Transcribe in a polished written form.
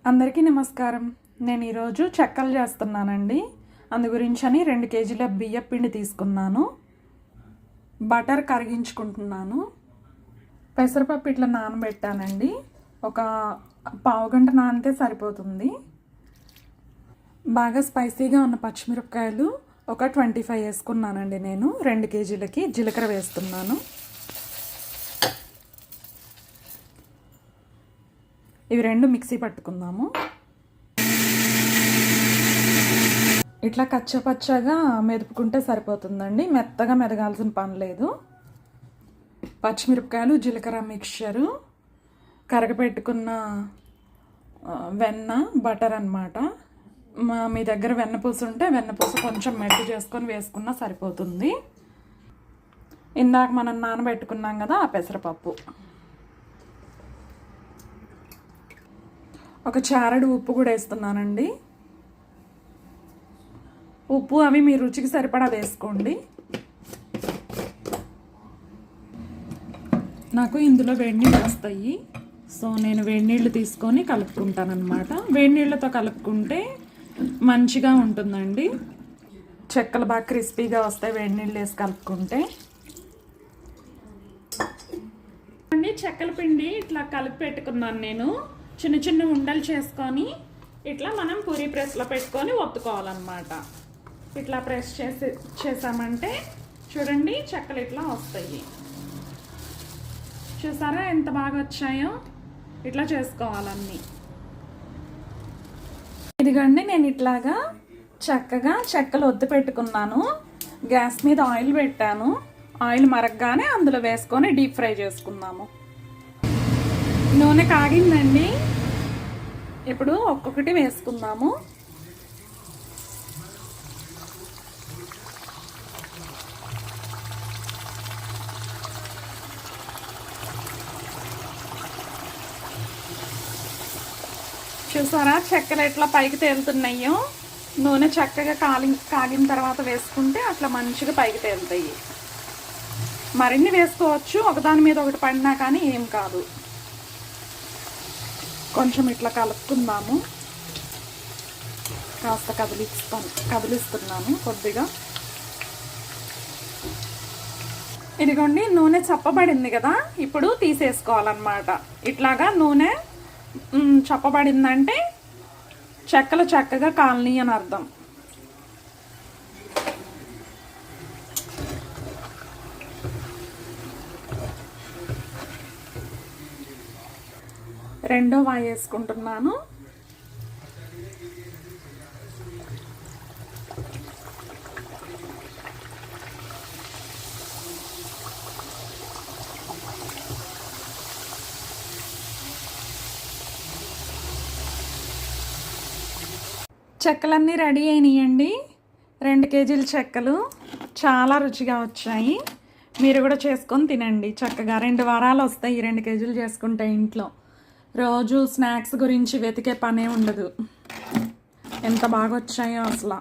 అందరికీ నమస్కారం. నేను ఈరోజు చెక్కలు చేస్తున్నానండి. అందు గురించని 2 కేజీల బియ్యం పిండి తీసుకున్నాను. బటర్ కరిగించుకుంటున్నాను. పెసరపప్పు ఇట్లా నానబెట్టానండి. ఒక పావు గంట నానితే సరిపోతుంది. బాగా స్పైసీగా ఉన్న పచ్చిమిరపకాయలు ఒక 25 వేసుకున్నానండి. నేను 2 కేజీలకి జీలకర్ర వేస్తున్నాను. ఇవి 2 మిక్సీ పట్టుకుందాము. ఇట్లా కచ్చపచ్చగా మెదుపుకుంటే సరిపోతుందండి. మెత్తగా మెదగాల్సిన పని లేదు. పచ్చిమిరపకాయలు, జీలకర్ర మిక్చరు, కరగపెట్టుకున్న వెన్న, బటర్ అన్నమాట. మీ దగ్గర వెన్నపూస ఉంటే వెన్నపూస కొంచెం మెట్టు చేసుకొని వేసుకున్నా సరిపోతుంది. ఇందాక మనం నానబెట్టుకున్నాం కదా ఆ పెసరపప్పు, ఒక చారడు ఉప్పు కూడా వేస్తున్నానండి. ఉప్పు అవి మీ రుచికి సరిపడా వేసుకోండి. నాకు ఇందులో వేడి నీళ్ళు వస్తాయి, సో నేను వేడి నీళ్ళు తీసుకొని కలుపుకుంటానమాట. వేడి నీళ్ళతో కలుపుకుంటే మంచిగా ఉంటుందండి. చెక్కలు బాగా క్రిస్పీగా వస్తాయి వేడి నీళ్ళు వేసి కలుపుకుంటే. చెక్కల పిండి ఇట్లా కలిపి పెట్టుకున్నాను నేను. చిన్న చిన్న ఉండలు చేసుకొని ఇట్లా మనం పూరీ ప్రెస్లో పెట్టుకొని ఒత్తుకోవాలన్నమాట. ఇట్లా ప్రెస్ చేసామంటే చూడండి చెక్కలు ఇట్లా వస్తాయి. చూసారా ఎంత బాగా వచ్చాయో? ఇట్లా చేసుకోవాలన్నీ. ఇదిగండి నేను ఇట్లాగా చక్కగా చెక్కలు ఒత్తి పెట్టుకున్నాను. గ్యాస్ మీద ఆయిల్ పెట్టాను. ఆయిల్ మరగగానే అందులో వేసుకొని డీప్ ఫ్రై చేసుకుందాము. నూనె కాగిందండి. ఇప్పుడు ఒక్కొక్కటి వేసుకుందాము. చూసారా చెక్కలు ఎట్లా పైకి తేలుతున్నాయో? నూనె చక్కగా కాగిన తర్వాత వేసుకుంటే అట్లా మంచిగా పైకి తేలుతాయి. మరిన్ని వేసుకోవచ్చు, ఒకదాని మీద ఒకటి పడినా కానీ ఏం కాదు. కొంచెం ఇట్లా కలుపుకుందాము. కాస్త కదిలిస్తున్నాను కొద్దిగా. ఇదిగోండి నూనె చప్పబడింది కదా, ఇప్పుడు తీసేసుకోవాలన్నమాట. ఇట్లాగా నూనె చప్పబడిందంటే చెక్కలు చక్కగా కాలనీ అని అర్థం. రెండో వాయి వేసుకుంటున్నాను. చెక్కలన్నీ రెడీ అయినాయండి. 2 కేజీల చెక్కలు చాలా రుచిగా వచ్చాయి. మీరు కూడా చేసుకొని తినండి. చక్కగా 2 వారాలు వస్తాయి 2 కేజీలు చేసుకుంటే. ఇంట్లో రోజు స్నాక్స్ గురించి వెతికే పనే ఉండదు. ఎంత బాగా వచ్చాయో అసలు.